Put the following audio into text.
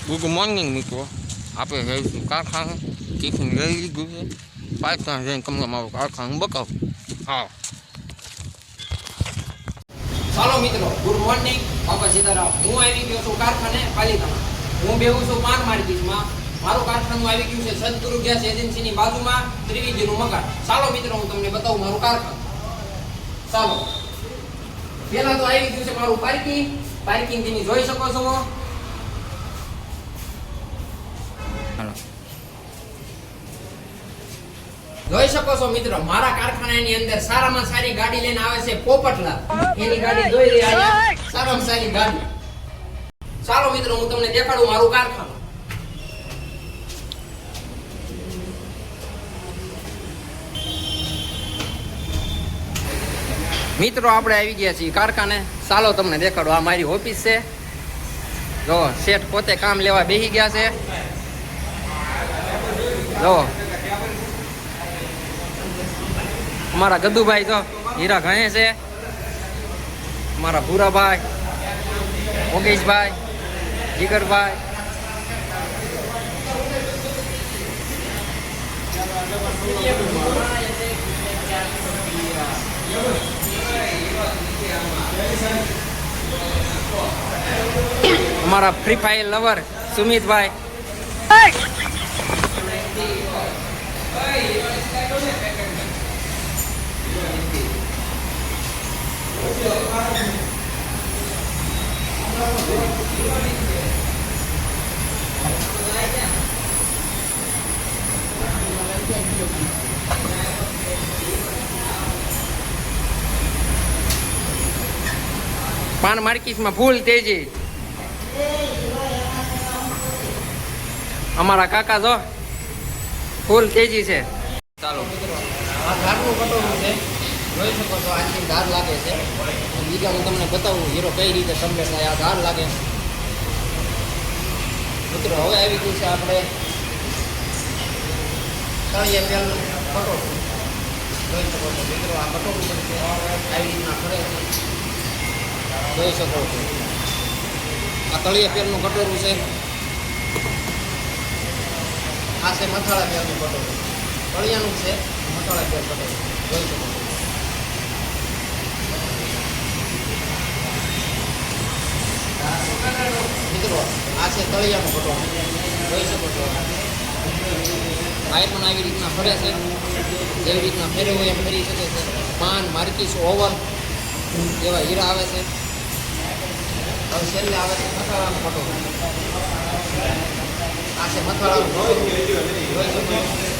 Good morning મિત્રો, આપણે જઈશું કારખાને. ટિફિન લઈ લીધું છે. પાકિસ્તાન જઈને તમને મારું કારખાનું બતાવું. હા ચાલો મિત્રો, ગુડ મોર્નિંગ. બાપા સીતારામ. હું આવી ગયો છું કારખાને પાલિતાણા. હું બેહું છું પાન માર્કેટમાં. મારું કારખાનું આવી ગયું છે સદગુરુ ગેસ એજન્સીની બાજુમાં, ત્રિવેદીનું મકાન. ચાલો મિત્રો, હું તમને બતાવું મારું કારખાનું. ચાલો, પેલા તો આવી ગયું છે મારું પાર્કિંગ. પાર્કિંગ તમે જોઈ શકો છો. જોઈ શકો છો મિત્રો, મારા કારખાનાની અંદર સારામાં સારી ગાડી લઈને આવે છે પોપટલાલ. એની ગાડી જોઈ રહ્યા છો, સારામાં સારી ગાડી. ચાલો મિત્રો, હું તમને દેખાડું મારું કારખાનું. મિત્રો, આપણે આવી ગયા છીએ કારખાને. ચાલો તમને દેખાડો. આ મારી ઓફિસ છે. જો શેઠ પોતે કામ લેવા બેસી ગયા છે. જો અમારા ગદુભાઈ તો હીરા ઘણે છે. અમારા ભૂરાભાઈ, યોગેશભાઈ, જીગરભાઈ, અમારા ફ્રી ફાયર લવર સુમિતભાઈ, પાન માર્કેટમાં ફૂલ તેજી. અમારા કાકા જો ફૂલ તેજી છે. ચાલો મિત્રો, આ ધારનું કટોરું છે. જોઈ શકો છો, આટલી ધાર લાગે છે. બીજા હું તમને બતાવું હીરો કઈ રીતે કમ્પ્લીટ થાય. આ ધાર લાગે મિત્રો. હવે આવી ગયું છે આપણે તળિયે તેલનું કટોરું. જોઈ શકો છો મિત્રો, આ કટોરું પણ છે. આવી રીતના ફરે છે. જોઈ શકો છો, આ તળિયે તેલનું કટોરું છે. આ છે મસાલા તેલનું કટોરું. તળિયાનું છે મસાલા તેલ કટોરું. જોઈ શકો છો મિત્રો, આ છે તળિયાનું કટોરું. જોઈ શકો છો, ભાઈ પણ આવી રીતના ફરે છે. જેવી રીતના ફેરે હોય એમ ફરી શકે છે. પાન માર્કીસ ઓવન એવા હીરા આવે છે. હવે છેલ્લે આવે છે મસાલાનું કટોરું. આ છે મસાલાનું કટોરું. જોઈ શકો છો.